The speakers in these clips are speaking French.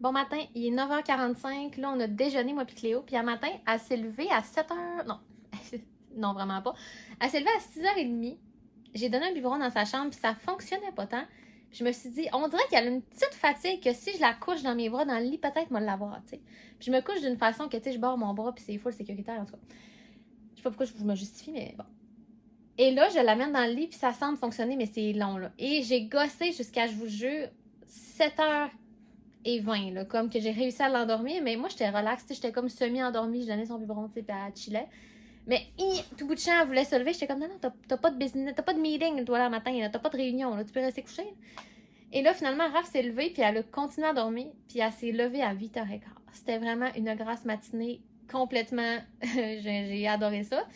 bon matin, il est 9h45, là, on a déjeuné, moi puis Cléo, puis un matin, elle s'est levée à 7h, non, non, vraiment pas, elle s'est levée à 6h30, j'ai donné un biberon dans sa chambre, puis ça fonctionnait pas tant, puis je me suis dit, on dirait qu'elle a une petite fatigue, que si je la couche dans mes bras, dans le lit, peut-être moi l'avoir, tu sais. Puis je me couche d'une façon que, tu sais, je barre mon bras, puis c'est full sécuritaire, en tout cas. Je sais pas pourquoi je me justifie, mais bon. Et là, je l'amène dans le lit, puis ça semble fonctionner, mais c'est long, là. Et j'ai gossé jusqu'à, je vous jure, 7h20, là, comme que j'ai réussi à l'endormir, mais moi, j'étais relax, j'étais comme semi-endormie, je donnais son biberon, tu sais, puis elle chillait. Mais tout bout de champ, elle voulait se lever, j'étais comme, non, non, t'as pas de business, t'as pas de meeting, toi, là, le matin, là, t'as pas de réunion, là, tu peux rester couché. Et là, finalement, Raph s'est levée, puis elle a continué à dormir, puis elle s'est levée à 8h15. C'était vraiment une grasse matinée, complètement, j'ai adoré ça.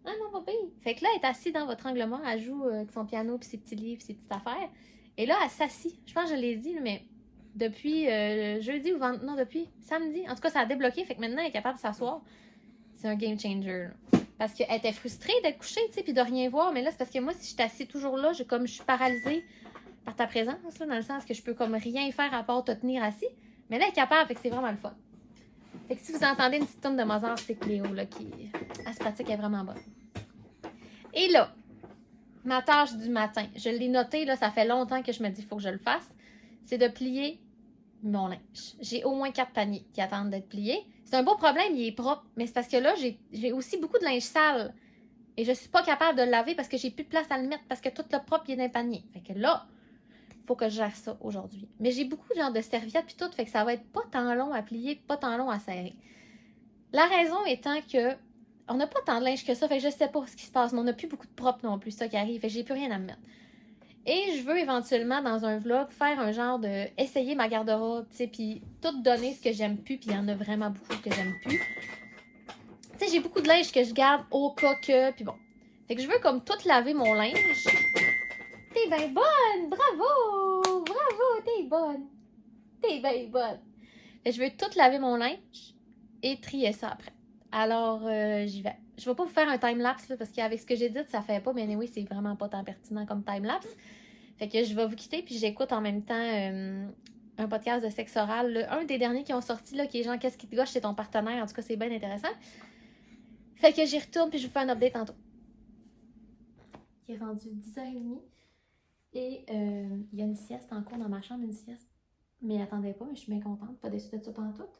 Ah non, pas pire. Fait que là, elle est assise dans votre angle mort, elle joue avec son piano, puis ses petits livres, ses petites affaires. Et là, elle s'assit. Je pense que je l'ai dit, mais depuis jeudi ou vendredi, non, depuis samedi. En tout cas, ça a débloqué, fait que maintenant, elle est capable de s'asseoir. C'est un game changer. Là. Parce qu'elle était frustrée d'être couchée, tu sais, puis de rien voir. Mais là, c'est parce que moi, si je t'assis toujours là, comme je suis paralysée par ta présence, là, dans le sens que je peux comme rien faire à part te tenir assis. Mais là, elle est capable, fait que c'est vraiment le fun. Fait que si vous entendez une petite tonne de Mozart, c'est Cléo, là, qui, elle se pratique, elle est vraiment bonne. Et là, ma tâche du matin, je l'ai noté, là, ça fait longtemps que je me dis qu'il faut que je le fasse, c'est de plier mon linge. J'ai au moins 4 paniers qui attendent d'être pliés. C'est un beau problème, il est propre, mais c'est parce que là, j'ai aussi beaucoup de linge sale. Et je suis pas capable de le laver parce que j'ai plus de place à le mettre parce que tout le propre il est dans le panier. Fait que là, il faut que je gère ça aujourd'hui. Mais j'ai beaucoup genre de serviettes puis tout, fait que ça va être pas tant long à plier, pas tant long à serrer. La raison étant que on n'a pas tant de linge que ça, fait que je sais pas ce qui se passe, mais on n'a plus beaucoup de propre non plus, ça qui arrive, fait que j'ai plus rien à me mettre. Et je veux éventuellement, dans un vlog, faire un genre de essayer ma garde-robe, tu sais, puis tout donner ce que j'aime plus, puis il y en a vraiment beaucoup que j'aime plus. Tu sais, j'ai beaucoup de linge que je garde au cas que, puis bon. Fait que je veux comme tout laver mon linge. T'es bien bonne! Bravo! Bravo! T'es bonne! T'es bien bonne! Fait que je veux tout laver mon linge et trier ça après. Alors, j'y vais. Je vais pas vous faire un time-lapse, parce qu'avec ce que j'ai dit, ça fait pas, mais oui, c'est vraiment pas tant pertinent comme time-lapse. Fait que je vais vous quitter, puis j'écoute en même temps un podcast de sexe oral. Un des derniers qui ont sorti, là, qui est genre Qu'est-ce qui te gâche, c'est ton partenaire. En tout cas, c'est bien intéressant. Fait que j'y retourne, puis je vous fais un update tantôt. Il est rendu 10h30. Et il y a une sieste en cours dans ma chambre, une sieste. Mais attendez pas, mais je suis bien contente, pas déçue de ça pantoute.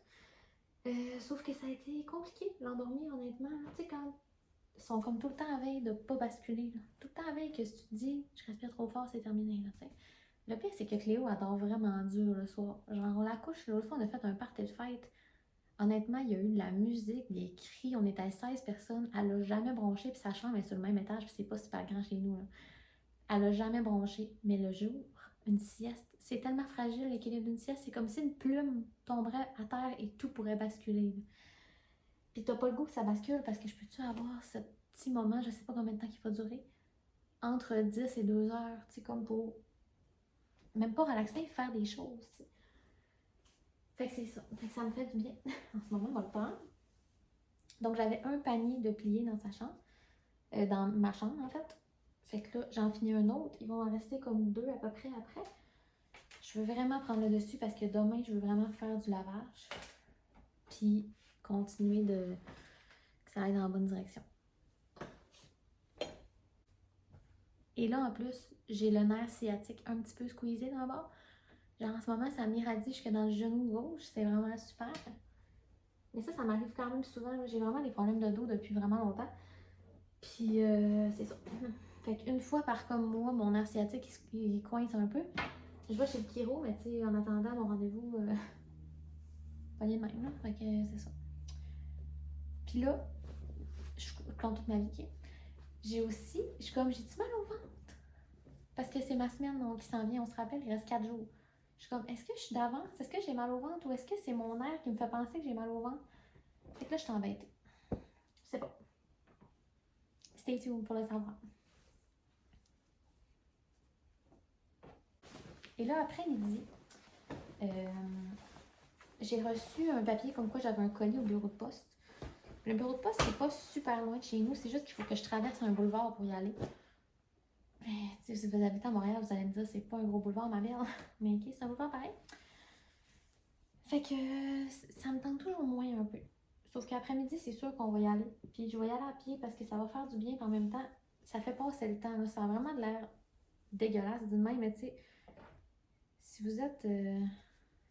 Sauf que ça a été compliqué, l'endormir, honnêtement. Tu sais, quand ils sont comme tout le temps à veille de pas basculer. Là. Tout le temps à veille que si tu te dis, je respire trop fort, c'est terminé. Là, t'sais. Le pire, c'est que Cléo adore vraiment dur le soir. Genre, on la couche, l'autre fois, on a fait un party de fête. Honnêtement, il y a eu de la musique, des cris, on était à 16 personnes. Elle a jamais bronché, puis sa chambre est sur le même étage, puis c'est pas super grand chez nous. Là. Elle a jamais bronché. Mais le jour, une sieste, c'est tellement fragile l'équilibre d'une sieste, c'est comme si une plume tomberait à terre et tout pourrait basculer. Puis t'as pas le goût que ça bascule parce que je peux-tu avoir ce petit moment, je sais pas combien de temps qu'il va durer, entre 10 et 2 heures, tu sais, comme pour même pas relaxer, faire des choses, t'sais. Fait que c'est ça. Fait que ça me fait du bien. En ce moment, on va le prendre. Donc j'avais un panier de pliés dans sa chambre, dans ma chambre en fait. Fait que là, j'en finis un autre. Ils vont en rester comme 2 à peu près après. Je veux vraiment prendre le dessus parce que demain, je veux vraiment faire du lavage. Puis continuer de... que ça aille dans la bonne direction. Et là, en plus, j'ai le nerf sciatique un petit peu squeezé dans le bas. Genre, en ce moment, ça m'irradie jusque dans le genou gauche. C'est vraiment super. Mais ça m'arrive quand même souvent. J'ai vraiment des problèmes de dos depuis vraiment longtemps. Puis, c'est ça. Fait qu'une fois par comme moi, mon nerf sciatique, il coince un peu. Je vais chez le chiro, mais tu sais, en attendant mon rendez-vous, pas de même, là. Fait que c'est ça. Puis là, je compte toute ma vie, okay? J'ai aussi, j'ai du mal au ventre. Parce que c'est ma semaine donc, qui s'en vient, on se rappelle, il reste 4 jours. Je suis comme, est-ce que je suis d'avance? Est-ce que j'ai mal au ventre ou est-ce que c'est mon air qui me fait penser que j'ai mal au ventre? Fait que là, je suis embêtée. Je sais pas. Stay tuned pour le savoir. Et là, après-midi, j'ai reçu un papier comme quoi j'avais un colis au bureau de poste. Le bureau de poste, c'est pas super loin de chez nous, c'est juste qu'il faut que je traverse un boulevard pour y aller. Mais si vous habitez à Montréal, vous allez me dire c'est pas un gros boulevard, ma belle. Mais ok, c'est un boulevard pareil. Fait que ça me tente toujours moins un peu. Sauf qu'après-midi, c'est sûr qu'on va y aller. Puis je vais y aller à pied parce que ça va faire du bien. Puis en même temps, ça fait passer le temps. Là. Ça a vraiment de l'air dégueulasse d'une même. Mais tu sais, si vous êtes...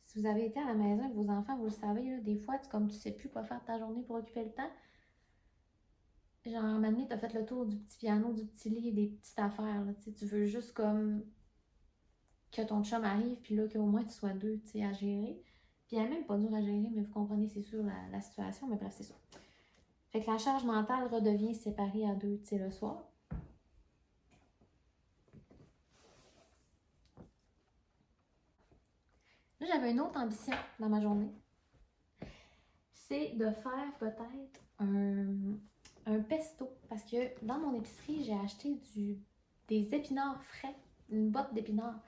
si vous avez été à la maison avec vos enfants, vous le savez, là, des fois, comme tu sais plus quoi faire de ta journée pour occuper le temps. Genre, maintenant, t'as fait le tour du petit piano, du petit lit, des petites affaires. Là, tu veux juste comme que ton chum arrive, puis là, qu'au moins tu sois deux, tu sais, à gérer. Puis elle n'est même pas dure à gérer, mais vous comprenez, c'est sûr, la situation. Mais bref, c'est ça. Fait que la charge mentale redevient séparée à deux, tu sais, le soir. Là, j'avais une autre ambition dans ma journée. C'est de faire peut-être un pesto. Parce que dans mon épicerie, j'ai acheté des épinards frais, une botte d'épinards.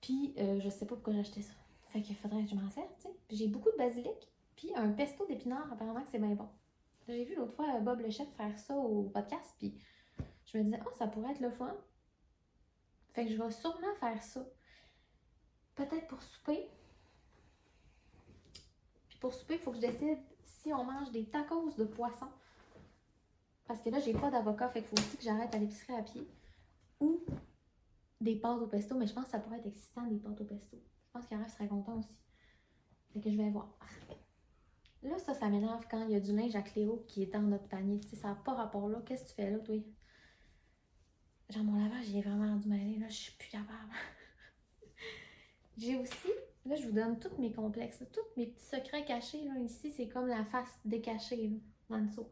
Puis, je sais pas pourquoi j'ai acheté ça. Fait qu'il faudrait que je m'en serve, tu sais. Puis j'ai beaucoup de basilic. Puis un pesto d'épinards, apparemment que c'est bien bon. J'ai vu l'autre fois Bob le chef faire ça au podcast. Puis je me disais, oh, ça pourrait être le fun. Fait que je vais sûrement faire ça. Peut-être pour souper. Puis pour souper, il faut que je décide si on mange des tacos de poisson. Parce que là, j'ai pas d'avocat. Fait qu'il faut aussi que j'arrête à l'épicerie à pied. Ou des pâtes au pesto. Mais je pense que ça pourrait être excitant, des pâtes au pesto. Je pense qu'Araf serait content aussi. Fait que je vais voir. Là, ça m'énerve quand il y a du linge à Cléo qui est dans notre panier. Tu sais, ça n'a pas rapport là. Qu'est-ce que tu fais là, toi? Genre, mon lavage, il est vraiment rendu mêlé. Là, je suis plus capable. J'ai aussi, là, je vous donne tous mes complexes, là, tous mes petits secrets cachés. Là, ici, c'est comme la face décachée, là, dans le dessous.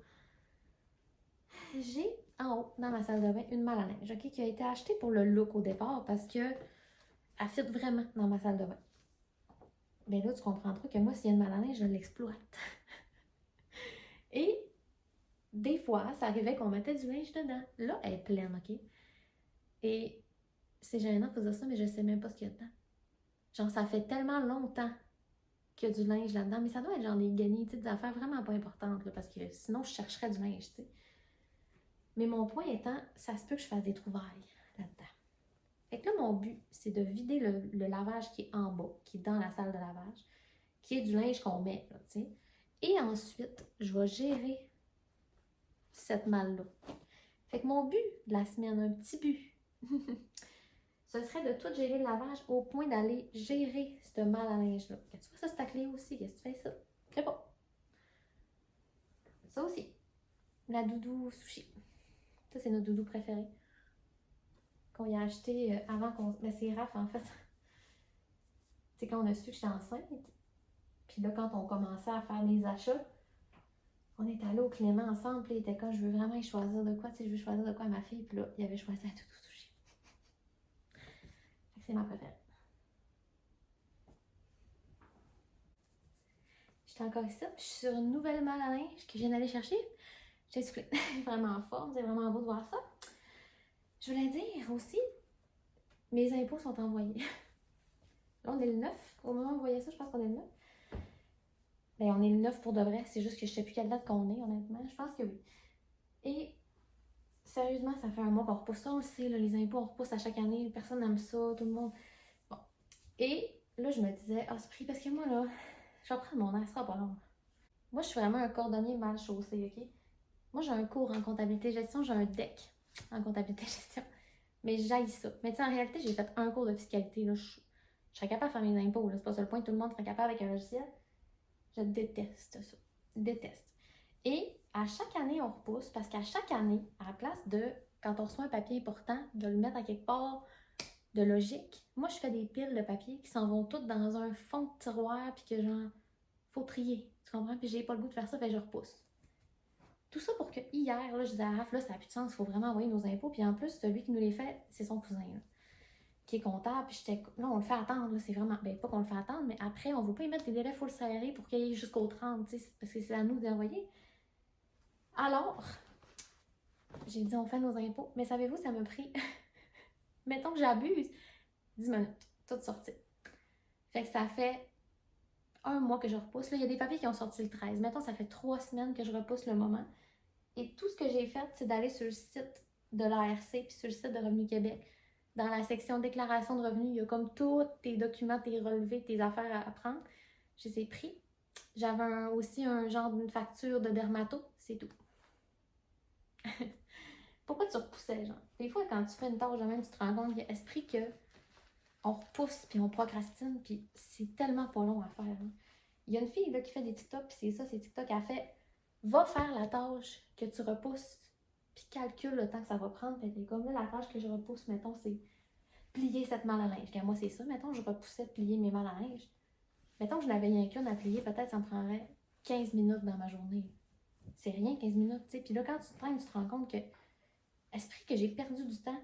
J'ai, en haut, dans ma salle de bain, une malle à linge, OK, qui a été achetée pour le look au départ parce que elle fit vraiment dans ma salle de bain. Ben là, tu comprendras que moi, s'il y a une malle à linge, je l'exploite. Et des fois, ça arrivait qu'on mettait du linge dedans. Là, elle est pleine, OK? Et c'est gênant de dire ça, mais je sais même pas ce qu'il y a dedans. Genre, ça fait tellement longtemps qu'il y a du linge là-dedans, mais ça doit être genre des guenilles, des affaires vraiment pas importantes, là, parce que sinon, je chercherais du linge, tu sais. Mais mon point étant, ça se peut que je fasse des trouvailles là-dedans. Fait que là, mon but, c'est de vider le lavage qui est en bas, qui est dans la salle de lavage, qui est du linge qu'on met, là, tu sais. Et ensuite, je vais gérer cette malle-là. Fait que mon but de la semaine, un petit but, ce serait de tout gérer le lavage au point d'aller gérer cette malle à linge-là. Tu vois, ça, c'est ta clé aussi. Qu'est-ce que tu fais ça? C'est bon. Ça aussi. La doudou sushi. Ça, c'est notre doudou préféré. Qu'on y a acheté avant qu'on... Mais c'est Raph, en fait. C'est quand on a su que j'étais enceinte. Puis là, quand on commençait à faire des achats, on est allé au Clément ensemble. Puis il était comme, je veux vraiment y choisir de quoi. Tu sais, je veux choisir de quoi à ma fille. Puis là, il avait choisi la doudou sushi. Fait que c'est ma préférée. J'étais encore ici, puis je suis sur une nouvelle malle à linge que je viens d'aller chercher. J'ai soufflé. Vraiment en forme, c'est vraiment beau de voir ça. Je voulais dire aussi, mes impôts sont envoyés. Là, on est le 9. Au moment où vous voyez ça, je pense qu'on est le 9. Ben, on est le 9 pour de vrai. C'est juste que je sais plus quelle date qu'on est, honnêtement. Je pense que oui. Et sérieusement, ça fait un mois qu'on repousse ça. On le sait, là, les impôts, on repousse à chaque année. Personne n'aime ça, tout le monde. Bon. Et là, je me disais, ah, c'est pris parce que moi, là, je vais prendre mon air, ce sera pas long. Moi, je suis vraiment un cordonnier mal chaussé, OK? Moi, j'ai un cours en comptabilité gestion, j'ai un DEC en comptabilité gestion. Mais j'haïs ça. Mais tu sais, en réalité, j'ai fait un cours de fiscalité. Là. Je serais capable de faire mes impôts. C'est pas ça le point. Tout le monde serait capable avec un logiciel. Je déteste ça. Déteste. Et à chaque année, on repousse parce qu'à chaque année, à la place de, quand on reçoit un papier important, de le mettre à quelque part de logique, moi, je fais des piles de papier qui s'en vont toutes dans un fond de tiroir puis que genre, faut trier. Tu comprends? Puis j'ai pas le goût de faire ça, fait que je repousse. Tout ça pour que hier, là, je disais à Raph, là, ça n'a plus de sens, il faut vraiment envoyer nos impôts. Puis en plus, celui qui nous les fait, c'est son cousin, là, qui est comptable. Puis j'étais, là, on le fait attendre, là, c'est vraiment, ben pas qu'on le fait attendre, mais après, on ne veut pas y mettre des délais full serrés pour qu'il y ait jusqu'au 30, tu sais, parce que c'est à nous d'envoyer. Alors, j'ai dit, on fait nos impôts. Mais savez-vous, ça m'a pris, mettons que j'abuse, 10 minutes, tout sorti. Fait que ça fait un mois que je repousse. Là, il y a des papiers qui ont sorti le 13. Mettons, ça fait 3 semaines que je repousse le moment. Et tout ce que j'ai fait, c'est d'aller sur le site de l'ARC puis sur le site de Revenu Québec. Dans la section déclaration de revenus, il y a comme tous tes documents, tes relevés, tes affaires à prendre. Je les ai pris. J'avais aussi un genre d'une facture de dermato, c'est tout. Pourquoi tu repoussais, genre? Des fois, quand tu fais une tâche de même, tu te rends compte qu'il y a esprit que on repousse, puis on procrastine, puis c'est tellement pas long à faire. Hein. Il y a une fille là, qui fait des TikTok, puis c'est ça, c'est TikTok, elle fait « Va faire la tâche que tu repousses, puis calcule le temps que ça va prendre. » Puis t'es comme là, la tâche que je repousse, mettons, c'est plier cette malle à linge. Moi, c'est ça. Mettons, je repoussais de plier mes malles à linge. Mettons que je n'avais rien qu'une à plier, peut-être ça me prendrait 15 minutes dans ma journée. C'est rien, 15 minutes, tu sais. Puis là, quand tu te traînes, tu te rends compte que, esprit que j'ai perdu du temps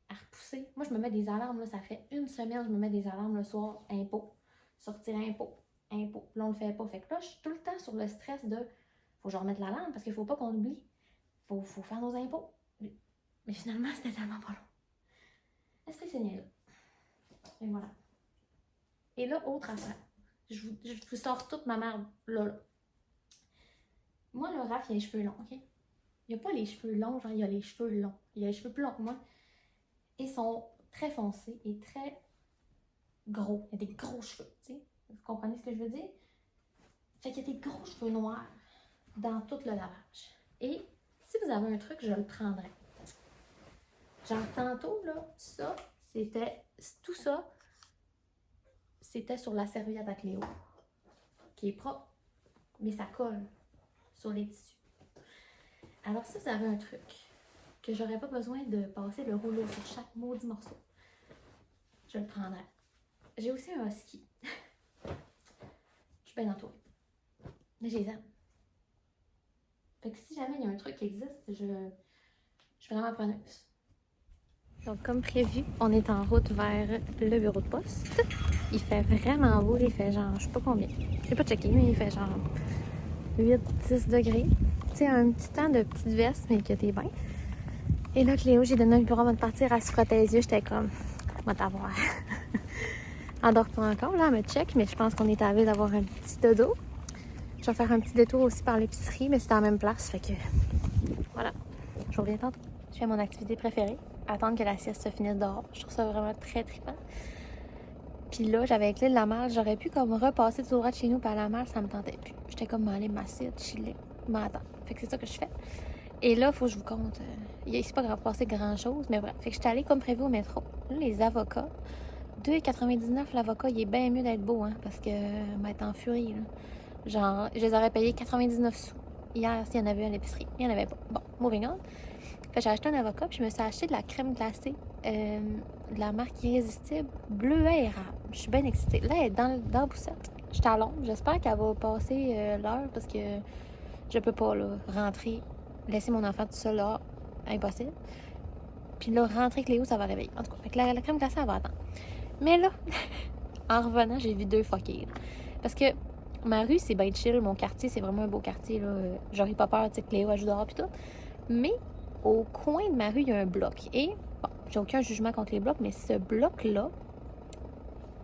à repousser. Moi, je me mets des alarmes, là, ça fait une semaine, je me mets des alarmes le soir, impôt, sortir impôt. Puis là, on le fait pas. Fait que là, je suis tout le temps sur le stress de, faut que je remette l'alarme parce qu'il faut pas qu'on oublie. Faut faire nos impôts. Mais finalement, c'était tellement pas long. Esprit, c'est niaiseux. Et voilà. Et là, autre affaire. Je vous sors toute ma merde là. Moi, le Raph, il a les cheveux longs, ok? Il n'y a pas les cheveux longs, genre, il a les cheveux longs. Il a les cheveux plus longs que moi. Ils sont très foncés et très gros. Il y a des gros cheveux, tu sais. Vous comprenez ce que je veux dire? Fait qu'il y a des gros cheveux noirs dans tout le lavage. Et si vous avez un truc, je le prendrais. Genre, tantôt, là, ça, c'était... Tout ça, c'était sur la serviette à Cléo. Qui est propre, mais ça colle sur les tissus. Alors, si vous avez un truc que j'aurais pas besoin de passer le rouleau sur chaque maudit morceau, je le prendrais. J'ai aussi un husky. Je suis bien entourée. Mais je les aime. Fait que si jamais il y a un truc qui existe, je suis vraiment preneuse. Donc, comme prévu, on est en route vers le bureau de poste. Il fait vraiment beau. Il fait genre, je sais pas combien. Je n'ai pas checké, mais il fait genre 8-10 degrés. Tu sais, un petit temps de petite veste, mais que t'es bien. Et là, Cléo, j'ai donné un bureau avant de partir. Elle se frottait les yeux. J'étais comme, va t'avoir. Elle dort pas encore, là, elle me check, mais je pense qu'on est à la d'avoir un petit dodo. Je vais faire un petit détour aussi par l'épicerie, mais c'est à la même place. Fait que, voilà. Je reviens tantôt. Je fais mon activité préférée. Attendre que la sieste se finisse dehors. Je trouve ça vraiment très trippant. Puis là, j'avais clé de la malle. J'aurais pu comme repasser tout droit de chez nous par la malle, ça me tentait plus. J'étais comme aller m'asseoir, chiller, m'attendre. Fait que c'est ça que je fais. Et là, il faut que je vous compte. C'est pas grave passer grand-chose, mais bref. Fait que j'étais allée comme prévu au métro. Là, les avocats. 2,99 l'avocat, il est bien mieux d'être beau, hein, parce que m'être en furie, là. Genre, je les aurais payés 99 sous. Hier, s'il y en avait à l'épicerie. Il n'y en avait pas. Bon, moving on. Fait que j'ai acheté un avocat, puis je me suis acheté de la crème glacée de la marque Irrésistible, bleuet érable. Je suis bien excitée. Là, elle est dans la poussette. Je suis à l'ombre. J'espère qu'elle va passer l'heure, parce que je peux pas, là, rentrer, laisser mon enfant tout seul là. Impossible. Puis là, rentrer Cléo, ça va réveiller. En tout cas, fait que la crème glacée, elle va attendre. Mais là, en revenant, j'ai vu deux fuckés. Parce que ma rue, c'est bien chill. Mon quartier, c'est vraiment un beau quartier, là. J'aurais pas peur, tu sais, que Cléo elle joue dehors pis tout. Mais au coin de ma rue, il y a un bloc. Et, bon, j'ai aucun jugement contre les blocs, mais ce bloc-là,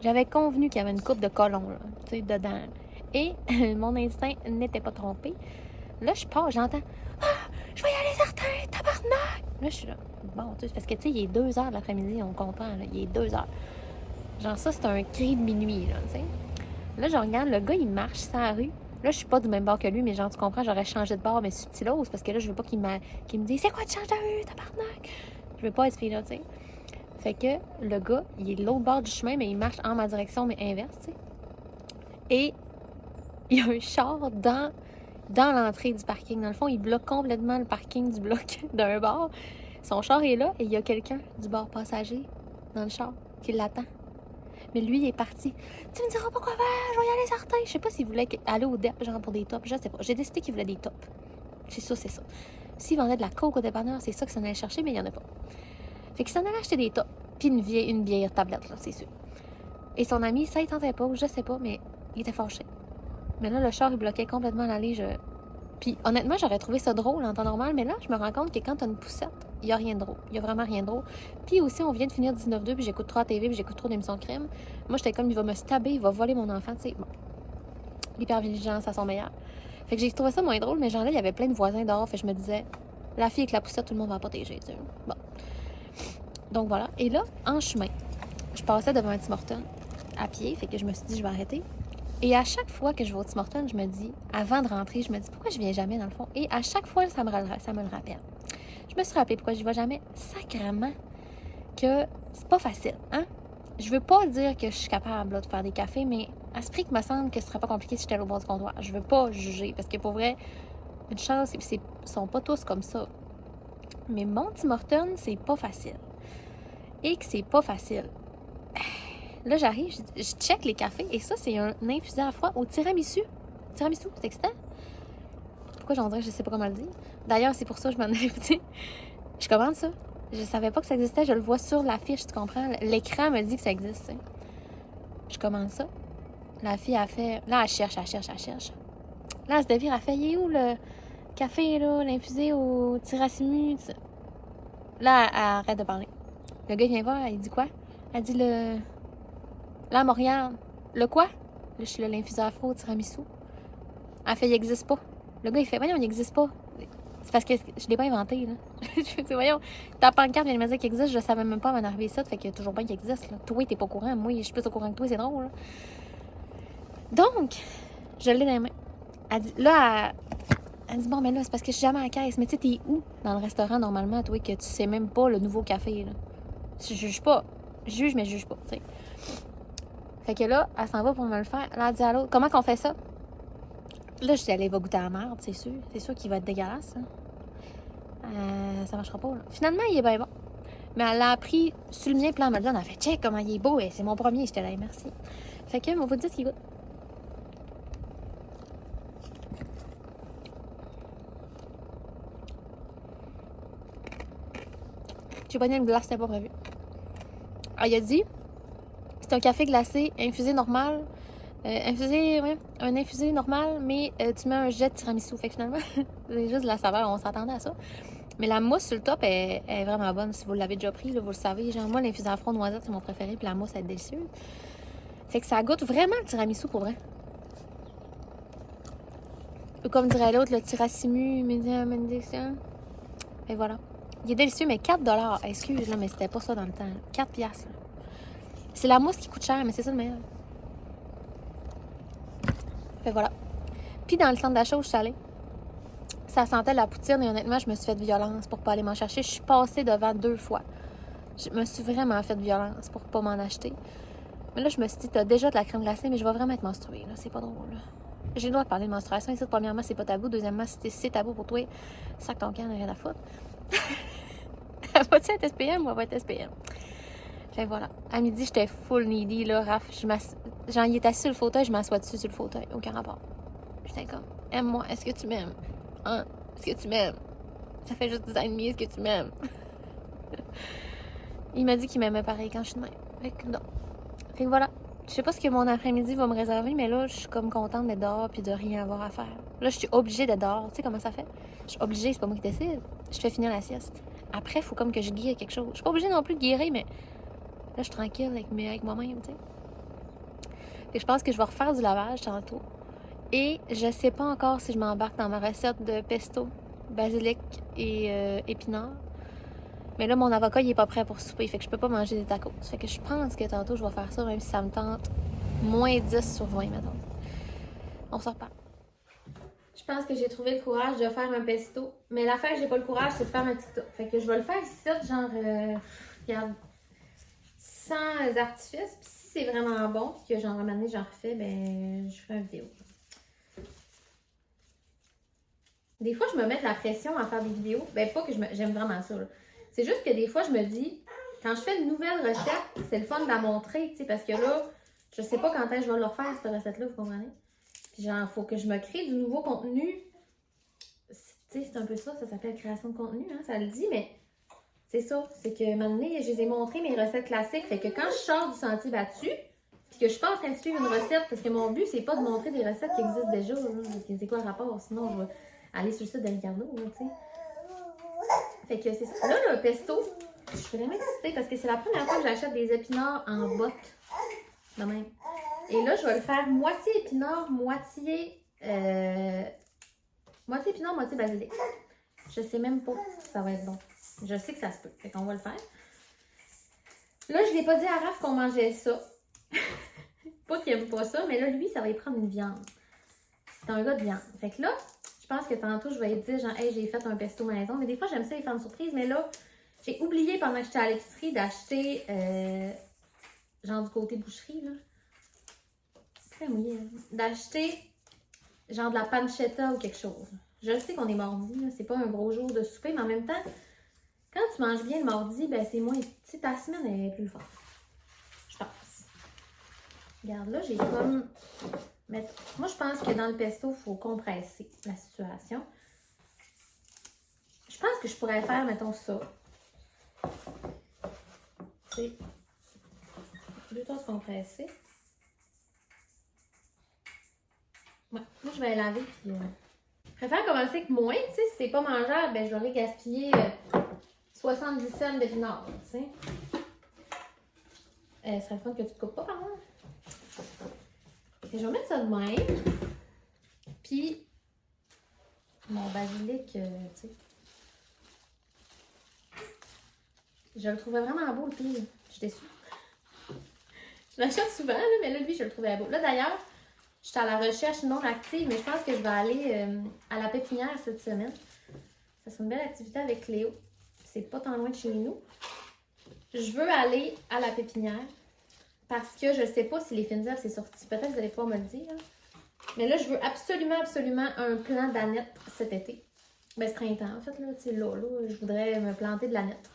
j'avais convenu qu'il y avait une coupe de colons, là, tu sais, dedans. Et mon instinct n'était pas trompé. Là, je pars, j'entends « Ah, je vais y aller certain, tabarnak! » Là, je suis là. Bon, tu sais, parce que, tu sais, il est 2h de l'après-midi, on comprend, là, il est 2h. Genre, ça, c'est un cri de minuit, là, tu sais. Là, je regarde, le gars, il marche sur la rue. Là, je suis pas du même bord que lui, mais genre, tu comprends, j'aurais changé de bord, mais subtilose, parce que là, je veux pas qu'il me dise « C'est quoi, tu changes de rue, tabarnak? » Je veux pas être fille-là, tu sais. Fait que le gars, il est de l'autre bord du chemin, mais il marche en ma direction, mais inverse, tu sais. Et il y a un char dans l'entrée du parking. Dans le fond, il bloque complètement le parking du bloc d'un bord. Son char est là, et il y a quelqu'un du bord passager dans le char qui l'attend. Mais lui, il est parti. Tu me diras pas quoi faire, je vais y aller certain. Je sais pas s'il voulait aller au DEP, genre pour des tops, je sais pas. J'ai décidé qu'il voulait des tops. C'est ça, c'est ça. S'il vendait de la coke au dépanneur, c'est ça que ça allait chercher, mais il y en a pas. Fait qu'il s'en allait acheter des tops. Puis une vieille tablette, là, c'est sûr. Et son ami, ça, il tentait pas, ou je sais pas, mais il était fâché. Mais là, le char, il bloquait complètement l'allée. Puis honnêtement, j'aurais trouvé ça drôle en temps normal, mais là, je me rends compte que quand t'as une poussette, il n'y a rien de drôle. Il n'y a vraiment rien de drôle. Puis aussi, on vient de finir 19-2, puis j'écoute trop la TV, puis j'écoute trop d'émissions de crime. Moi, j'étais comme, il va me stabber, il va voler mon enfant, tu sais. Bon. L'hypervigilance à son meilleur. Fait que j'ai trouvé ça moins drôle, mais genre là, il y avait plein de voisins dehors, fait que je me disais, la fille avec la poussette, tout le monde va la protéger, tu sais. Bon. Donc voilà. Et là, en chemin, je passais devant un Tim Hortons à pied, fait que je me suis dit, je vais arrêter. Et à chaque fois que je vais au Tim Hortons, je me dis, avant de rentrer, je me dis pourquoi je viens jamais dans le fond. Et à chaque fois, ça me le rappelle. Je me suis rappelé pourquoi je vais jamais. Sacrément que c'est pas facile, hein? Je veux pas dire que je suis capable là, de faire des cafés, mais à ce prix que me semble que ce serait pas compliqué si j'étais au bord du comptoir. Je veux pas juger, parce que pour vrai, une chance, ils sont pas tous comme ça. Mais mon Tim Hortons, c'est pas facile. Et que c'est pas facile. Là, j'arrive, je check les cafés, et ça, c'est un infusé à froid au tiramisu. Tiramisu, c'est excitant. Pourquoi j'en dirais, je sais pas comment le dire. D'ailleurs, c'est pour ça que je m'en ai écouté. Je commande ça. Je savais pas que ça existait, je le vois sur l'affiche, tu comprends? L'écran me dit que ça existe, t'sais. Je commande ça. La fille a fait... Là, elle cherche. Là, elle se devire, elle fait, il est où le café, là, l'infusé au tiramisu? Là, elle arrête de parler. Le gars vient voir, il dit quoi? Elle dit le... Là, elle me regarde. Le quoi? Là, je suis là, l'infuseur froid au tiramisu. Elle fait, il n'existe pas. Le gars, il fait, voyons, il n'existe pas. C'est parce que je l'ai pas inventé, là. Je me dis, voyons, ta pancarte vient de me dire qu'il existe, je savais même pas m'en arriver ça, fait qu'il y a toujours pas qu'il existe, là. Toi, t'es pas au courant. Moi, je suis plus au courant que toi, c'est drôle, là. Donc, je l'ai dans les mains. Elle dit, là, elle dit, bon, mais là, c'est parce que je suis jamais à la caisse. Mais tu sais, t'es où dans le restaurant, normalement, toi, que tu sais même pas le nouveau café, là? Je juge pas. Je juge, mais je juge pas, tu sais. Fait que là, elle s'en va pour me le faire. Là, elle dit à l'autre, comment qu'on fait ça? Là, je dis, elle va goûter à la merde, c'est sûr. C'est sûr qu'il va être dégueulasse, hein. Ça marchera pas, là. Finalement, il est bien bon. Mais elle l'a appris sur le mien, puis là, elle me le donne. Elle fait, check comment il est beau, et c'est mon premier. J'étais là, merci. Fait que, on vous dit ce qu'il goûte. J'ai pogné une glace, c'était pas prévu. Alors, il a dit, c'est un café glacé, infusé normal. Un infusé normal, mais tu mets un jet de tiramisu. Fait que finalement, c'est juste de la saveur, on s'attendait à ça. Mais la mousse sur le top est vraiment bonne. Si vous l'avez déjà pris, là, vous le savez. Genre, moi, l'infusé à froid noisette, c'est mon préféré, puis la mousse, elle est délicieuse. Fait que ça goûte vraiment le tiramisu pour vrai. Ou comme dirait l'autre, le tiramisu médium. Et voilà. Il est délicieux, mais 4$. Excuse, là, mais c'était pas ça dans le temps. 4$. Là. C'est la mousse qui coûte cher, mais c'est ça le meilleur. Fait voilà. Puis dans le centre d'achat où je suis allée, ça sentait la poutine et honnêtement, je me suis fait de violence pour pas aller m'en chercher. Je suis passée devant 2 fois. Je me suis vraiment fait de violence pour pas m'en acheter. Mais là, je me suis dit, t'as déjà de la crème glacée, mais je vais vraiment être menstruée. Là. C'est pas drôle. Là. J'ai le droit de parler de menstruation ici. Premièrement, c'est pas tabou. Deuxièmement, si c'est tabou pour toi, sac ton camp, rien à foutre. Elle va-tu être SPM ou elle va être SPM? Fait voilà. À midi, j'étais full needy, là, Raph. Genre, il est assis sur le fauteuil, je m'assois dessus sur le fauteuil. Aucun rapport. J'étais comme, aime-moi, est-ce que tu m'aimes? Hein? Est-ce que tu m'aimes? Ça fait juste 10 ans et demi, est-ce que tu m'aimes? Il m'a dit qu'il m'aimait pareil quand je suis de même. Fait que non. Fait que voilà. Je sais pas ce que mon après-midi va me réserver, mais là, je suis comme contente d'être dehors puis de rien avoir à faire. Là, je suis obligée d'être dehors. Tu sais comment ça fait? Je suis obligée, c'est pas moi qui décide. Je fais finir la sieste. Après, il faut comme que je guérie quelque chose. Je suis pas obligée non plus de guérir, mais là, je suis tranquille avec moi-même, tu sais. Fait que je pense que je vais refaire du lavage tantôt. Et je sais pas encore si je m'embarque dans ma recette de pesto, basilic et épinards. Mais là, mon avocat, il est pas prêt pour souper, fait que je peux pas manger des tacos. Fait que je pense que tantôt, je vais faire ça, même si ça me tente moins 10 sur 20, mettons. On se reparle. Je pense que j'ai trouvé le courage de faire un pesto. Mais l'affaire que j'ai pas le courage, c'est de faire un TikTok. Fait que je vais le faire ici, genre, regarde, sans artifice. Puis si c'est vraiment bon, puis que j'en ramené, j'en refais, ben, je ferai une vidéo. Des fois, je me mets de la pression à faire des vidéos. Ben, pas que j'aime vraiment ça, là. C'est juste que des fois, je me dis, quand je fais une nouvelle recette, c'est le fun de la montrer, tu sais, parce que là, je sais pas quand est-ce que je vais le refaire, cette recette-là, vous comprenez? Puis genre, faut que je me crée du nouveau contenu. Tu sais, c'est un peu ça, ça s'appelle création de contenu, hein, ça le dit, mais c'est ça. C'est que, maintenant, je les ai montré mes recettes classiques, fait que quand je sors du sentier battu, puis que je suis pas en train de suivre une recette, parce que mon but, c'est pas de montrer des recettes qui existent déjà, là, c'est quoi le rapport? Sinon, je vais aller sur le site de Ricardo, tu sais. Fait que c'est ça. Là, le pesto, je suis vraiment excitée parce que c'est la première fois que j'achète des épinards en botte. De même. Et là, je vais le faire moitié épinard, moitié épinard, moitié basilic. Je sais même pas si ça va être bon. Je sais que ça se peut. Fait qu'on va le faire. Là, je l'ai pas dit à Raph qu'on mangeait ça. Pas qu'il aime pas ça, mais là, lui, ça va y prendre une viande. C'est un gars de viande. Fait que là, je pense que tantôt, je vais lui dire, genre, hey, j'ai fait un pesto maison. Mais des fois, j'aime ça les faire une surprise. Mais là, j'ai oublié pendant que j'étais à l'épicerie d'acheter, genre du côté boucherie, là. C'est très mouillé, là. D'acheter, genre de la pancetta ou quelque chose. Je sais qu'on est mardi, là. C'est pas un gros jour de souper, mais en même temps, quand tu manges bien le mardi, ben c'est moins. Tu sais, ta semaine est plus forte. Je pense. Regarde, là, j'ai comme. Moi, je pense que dans le pesto, il faut compresser la situation. Je pense que je pourrais faire, mettons, ça. Tu sais, 2 tasses compressées. Ouais, moi, je vais laver, puis... Je préfère commencer avec moins, tu sais, si c'est pas mangeable, ben j'aurais gaspillé 70 cents de pinard, tu sais. Ce serait le fun que tu te coupes pas, par exemple. Je vais mettre ça de même. Puis, mon basilic, tu sais. Je le trouvais vraiment beau, le pire. Je suis déçue. Je l'achète souvent, là, mais là, lui, je le trouvais beau. Là, d'ailleurs, je suis à la recherche non active, mais je pense que je vais aller à la pépinière cette semaine. Ça sera une belle activité avec Cléo. C'est pas tant loin de chez nous. Je veux aller à la pépinière parce que je sais pas si les fines herbes c'est sorti. Peut-être que vous allez pouvoir me le dire. Mais là, je veux absolument, absolument un plant d'aneth cet été. Ben, ce printemps, en fait, là, tu sais, là, je voudrais me planter de l'aneth.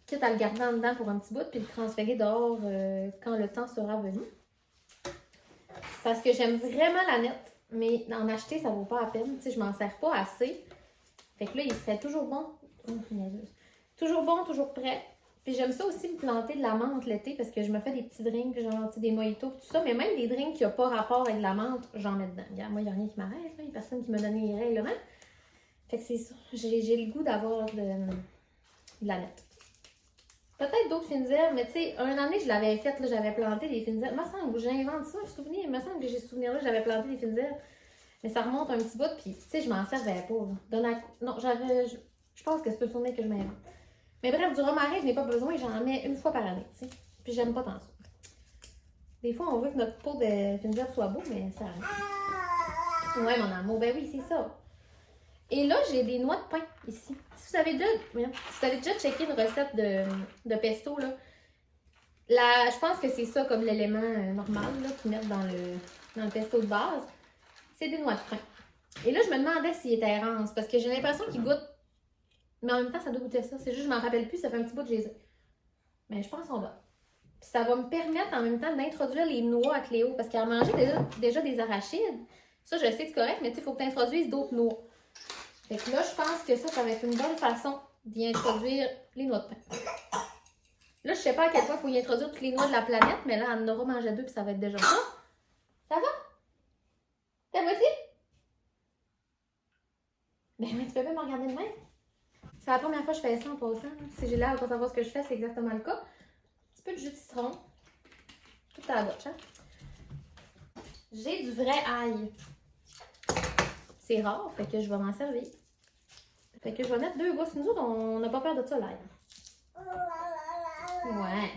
Quitte à le garder en dedans pour un petit bout, puis le transférer dehors quand le temps sera venu. Parce que j'aime vraiment l'aneth, mais en acheter, ça vaut pas la peine. Tu sais, je m'en sers pas assez. Fait que là, il serait toujours bon. Toujours bon, toujours prêt. Puis j'aime ça aussi me planter de la menthe l'été parce que je me fais des petits drinks, genre des mojitos, tout ça. Mais même des drinks qui n'ont pas rapport avec de la menthe, j'en mets dedans. Regarde, moi, il n'y a rien qui m'arrête. Il n'y a personne qui m'a donné les règlements. Fait que c'est ça. J'ai le goût d'avoir de l'aneth. Peut-être d'autres fines herbes, mais tu sais, une année, je l'avais faite, j'avais planté des fines herbes. Il me semble que j'invente ça, il me semble que j'ai ce souvenir-là, j'avais planté des fines herbes. Mais ça remonte un petit bout, puis tu sais, je m'en servais pas. Non, je pense que c'est un souvenir que je m'invente. Mais bref, du romarin, je n'ai pas besoin, j'en mets une fois par année, tu sais. Puis j'aime pas tant ça. Des fois, on veut que notre pot de fines herbes soit beau, mais ça arrive. Ouais, mon amour, ben oui, c'est ça. Et là, j'ai des noix de pain ici. Si vous avez déjà checké une recette de pesto, là, je pense que c'est ça comme l'élément normal qu'ils mettent dans le pesto de base. C'est des noix de pain. Et là, je me demandais s'il était rance, parce que j'ai l'impression qu'il goûte. Mais en même temps, ça doit goûter ça. C'est juste, je m'en rappelle plus, ça fait un petit bout de Jésus. Mais je pense qu'on doit. Puis ça va me permettre en même temps d'introduire les noix à Cléo, parce qu'elle a mangé déjà des arachides. Ça, je sais que c'est correct, mais tu sais, il faut que tu introduises d'autres noix. Fait que là, je pense que ça va être une bonne façon d'y introduire les noix de pain. Là, je sais pas à quel point il faut y introduire toutes les noix de la planète, mais là, elle en aura mangé 2 puis ça va être déjà ça. Ça va? T'as voici? Ben, mais tu peux pas me regarder de même. C'est la première fois que je fais ça en passant. Si j'ai l'air de pas savoir ce que je fais, c'est exactement le cas. Un petit peu de jus de citron. Tout à la gauche, hein? J'ai du vrai ail. C'est rare, fait que je vais m'en servir. Fait que je vais mettre 2 gousses. Nous autres, on n'a pas peur de ça, l'ail. Ouais.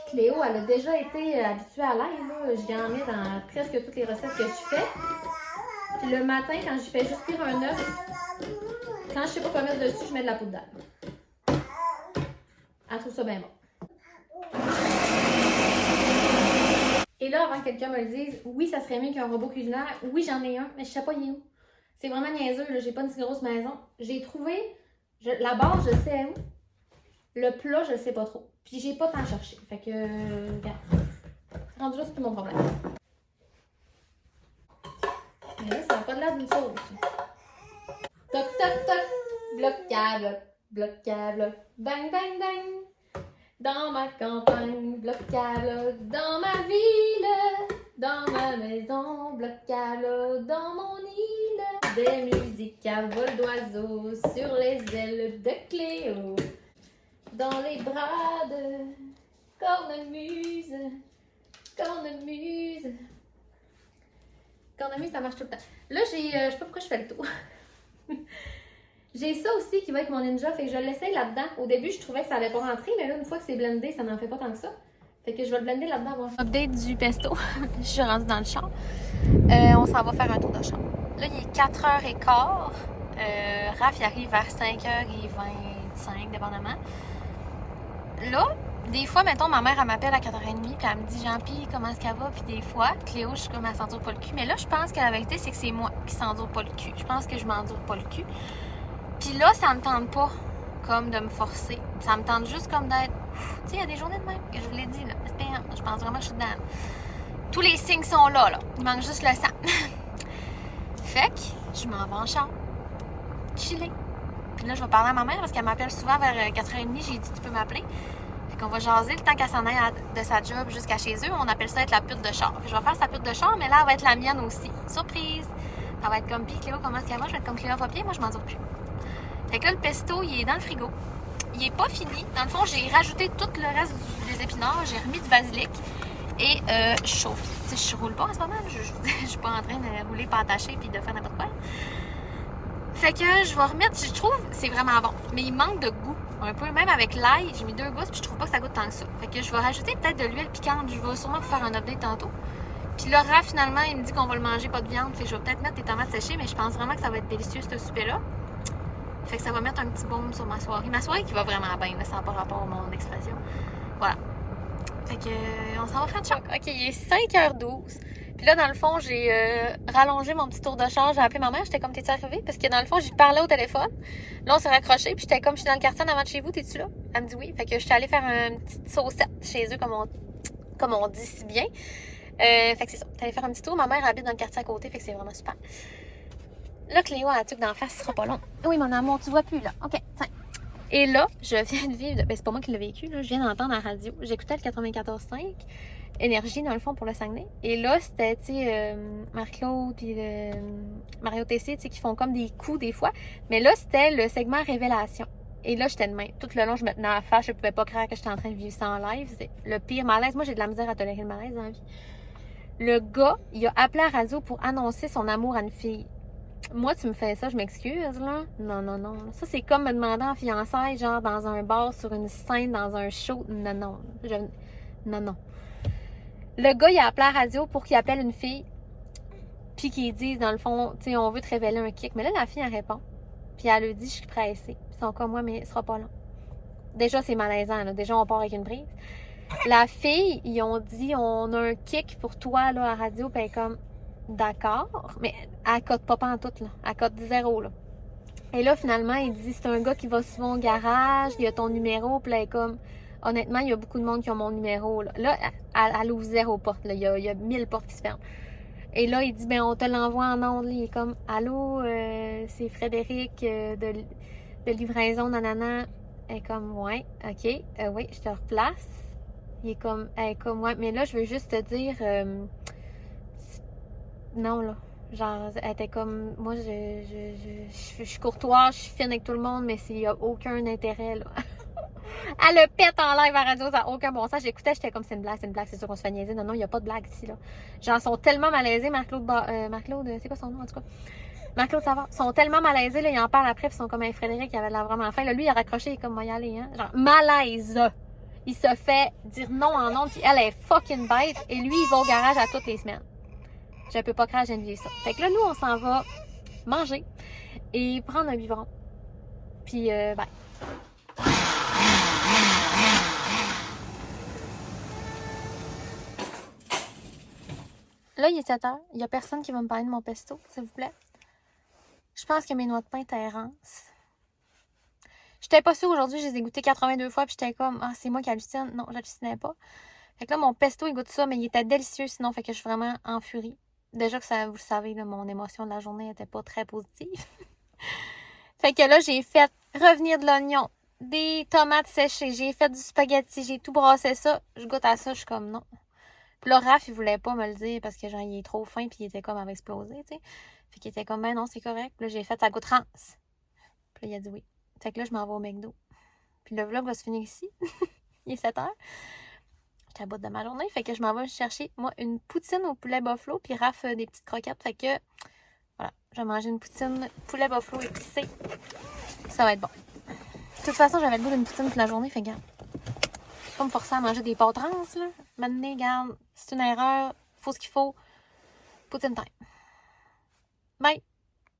Cléo, elle a déjà été habituée à l'ail. J'y en mets dans presque toutes les recettes que je fais. Puis le matin, quand je fais juste cuire un œuf, quand je sais pas quoi mettre dessus, je mets de la poudre d'ail. Elle trouve ça bien bon. Et là, avant que quelqu'un me le dise, oui, ça serait mieux qu'un robot culinaire. Oui, j'en ai un, mais je sais pas il est où. C'est vraiment niaiseux, là. J'ai pas une si grosse maison. J'ai trouvé la base, je sais où. Le plat, je sais pas trop. Puis j'ai pas tant cherché. Fait que, regarde. Rendu là, c'est plus mon problème. Mais là, ça n'a pas de l'air d'une sauce. Toc, toc, toc. Bloc à bloc. Bloc à bloc. Bang, bang, bang. Dans ma campagne. Bloc à bloc. Dans ma ville. Dans ma maison. Bloc à bloc. Dans mon île. Des musiques à vol d'oiseaux. Sur les ailes de Cléo. Dans les bras de cornemuse. Cornemuse. Cornemuse, ça marche tout le temps. Là, je sais pas pourquoi je fais le tour. J'ai ça aussi qui va être mon ninja, fait que je l'essaye là-dedans. Au début, je trouvais que ça allait pas rentrer, mais là, une fois que c'est blendé, ça n'en fait pas tant que ça. Fait que je vais le blender là-dedans. Bon. Update du pesto. Je suis rendue dans le champ. On s'en va faire un tour de champ. Là, il est 4h15. Raph, il arrive vers 5h25, dépendamment. Là, des fois, mettons, ma mère, elle m'appelle à 4h30, puis elle me dit, Jean-Pie, comment est-ce qu'elle va? Puis des fois, Cléo, je suis comme, elle s'endure pas le cul. Mais là, je pense que la vérité, c'est que c'est moi qui s'endure pas le cul. Je pense que je m'endure pas le cul. Puis là, ça me tente pas, comme de me forcer. Ça me tente juste comme d'être... Tu sais, il y a des journées de même, que je vous l'ai dit, là. C'est payant. Je pense vraiment que je suis dedans. Tous les signes sont là, là. Il manque juste le sang. Fait que je m'en vais en chambre. Chiller. Puis là, je vais parler à ma mère parce qu'elle m'appelle souvent vers 4h30. J'ai dit, tu peux m'appeler. Fait qu'on va jaser le temps qu'elle s'en aille de sa job jusqu'à chez eux. On appelle ça être la pute de char. Puis je vais faire sa pute de char, mais là, elle va être la mienne aussi. Surprise! Elle va être comme, puis Cléo, comment est-ce qu'elle va? Je vais être comme Cléo va bien, moi, je m'en dure plus. Fait que là, le pesto, il est dans le frigo. Il est pas fini. Dans le fond, j'ai rajouté tout le reste des épinards. J'ai remis du basilic et je chauffe. Tu sais, je roule pas en ce moment. Je suis pas en train de rouler, pas attaché puis de faire n'importe quoi. Fait que je vais remettre, je trouve, c'est vraiment bon. Mais il manque de goût. Un peu, même avec l'ail, j'ai mis 2 gousses puis je trouve pas que ça goûte tant que ça. Fait que je vais rajouter peut-être de l'huile piquante. Je vais sûrement vous faire un update tantôt. Puis Laura, finalement, il me dit qu'on va le manger pas de viande. Fait que je vais peut-être mettre des tomates séchées, mais je pense vraiment que ça va être délicieux, ce souper-là. Fait que ça va mettre un petit baume sur ma soirée. Ma soirée qui va vraiment bien, là, ça n'a pas rapport à mon expression. Voilà. Fait que, on s'en va faire de choc. OK, il est 5h12. Puis là, dans le fond, j'ai rallongé mon petit tour de char. J'ai appelé ma mère. J'étais comme, t'es-tu arrivée? Parce que dans le fond, j'y parlais au téléphone. Là, on s'est raccroché. Puis j'étais comme, je suis dans le quartier en avant de chez vous. T'es-tu là? Elle me dit oui. Fait que je suis allée faire une petite saucette chez eux, comme on dit si bien. Fait que c'est ça. J'allais faire un petit tour. Ma mère habite dans le quartier à côté. Fait que c'est vraiment super. Là, Cléo a un truc d'en face, ce sera pas long. Oui, mon amour, tu vois plus, là. OK, tiens. Et là, je viens de vivre... Ben, c'est pas moi qui l'ai vécu, là. Je viens d'entendre à la radio. J'écoutais le 94.5, Énergie, dans le fond, pour le Saguenay. Et là, c'était, tu sais, Marc-Claude puis Mario Tessier, tu sais, qui font comme des coups des fois. Mais là, c'était le segment Révélation. Et là, j'étais de main. Tout le long, je me tenais à la face. Je pouvais pas croire que j'étais en train de vivre ça en live. C'est le pire malaise. Moi, j'ai de la misère à tolérer le malaise dans la vie. Le gars, il a appelé la radio pour annoncer son amour à une fille. Moi, tu me fais ça, je m'excuse, là. Non, non, non. Ça, c'est comme me demander en fiançailles, genre dans un bar, sur une scène, dans un show. Non, non. Non, non. Le gars, il a appelé la radio pour qu'il appelle une fille, puis qu'il dise, dans le fond, tu sais, on veut te révéler un kick. Mais là, la fille, elle répond. Puis elle lui dit, je suis pressée. Ils sont comme moi, mais ce sera pas long. Déjà, c'est malaisant, là. Déjà, on part avec une prise. La fille, ils ont dit, on a un kick pour toi, là, à la radio, puis elle est comme... D'accord, mais elle cote pas pantoute, là. Elle cote 0, là. Et là, finalement, il dit, c'est un gars qui va souvent au garage, il a ton numéro, puis là, elle est comme, honnêtement, il y a beaucoup de monde qui ont mon numéro, là. Là, elle ouvre 0 portes, là. Il y a 1000 portes qui se ferment. Et là, il dit, ben, on te l'envoie en ondes, là. Il est comme, allô, c'est Frédéric de livraison, nanana. Elle est comme, ouais, ok, oui, je te replace. Elle est comme, ouais, mais là, je veux juste te dire, non, là. Genre, elle était comme... Moi, je suis courtoise, je suis fine avec tout le monde, mais il n'y a aucun intérêt, là. Elle le pète en live à radio, ça n'a aucun bon sens. J'écoutais, j'étais comme, c'est une blague, c'est sûr qu'on se fait niaiser. Non, non, il n'y a pas de blague ici, là. Genre, ils sont tellement malaisés, Marc-Claude, c'est quoi son nom, en tout cas? Marc-Claude Savard. Ils sont tellement malaisés, là, ils en parlent après, puis ils sont comme un Frédéric, qui avait l'air vraiment fin. Là, lui, il a raccroché, il est comme, moi y aller, hein. Genre, malaise. Il se fait dire non en nom, puis elle est fucking bête, et lui, il va au garage à toutes les semaines. Je peux pas croire que je viens de vivre ça. Fait que là, nous, on s'en va manger et prendre un biberon. Puis, bye. Là, il est 7h. Il n'y a personne qui va me parler de mon pesto, s'il vous plaît. Je pense que mes noix de pain t'errancent. J'étais pas sûre aujourd'hui, je les ai goûtées 82 fois, puis j'étais comme, ah, c'est moi qui hallucine. Non, j'hallucinais pas. Fait que là, mon pesto, il goûte ça, mais il était délicieux sinon, fait que je suis vraiment en furie. Déjà que ça, vous le savez, là, mon émotion de la journée n'était pas très positive. Fait que là, j'ai fait revenir de l'oignon, des tomates séchées, j'ai fait du spaghetti, j'ai tout brassé ça. Je goûte à ça, je suis comme non. Puis là, Raph, il voulait pas me le dire parce que genre, il est trop fin, puis il était comme, avait explosé, tu sais. Fait qu'il était comme, ben non, c'est correct. Puis là, j'ai fait, ça goûte rance. Puis là, il a dit oui. Fait que là, je m'en vais au McDo. Puis le vlog va se finir ici. Il est 7h. J'étais à bout de ma journée. Fait que je m'en vais chercher, moi, une poutine au poulet buffalo, puis Raph, des petites croquettes. Fait que, voilà, je vais manger une poutine poulet buffalo épicé. Ça va être bon. De toute façon, j'avais le goût d'une poutine toute la journée, fait regarde. Pas me forcer à manger des pâtes trans, là. Maintenant, regarde, c'est une erreur, faut ce qu'il faut. Poutine time. Bye!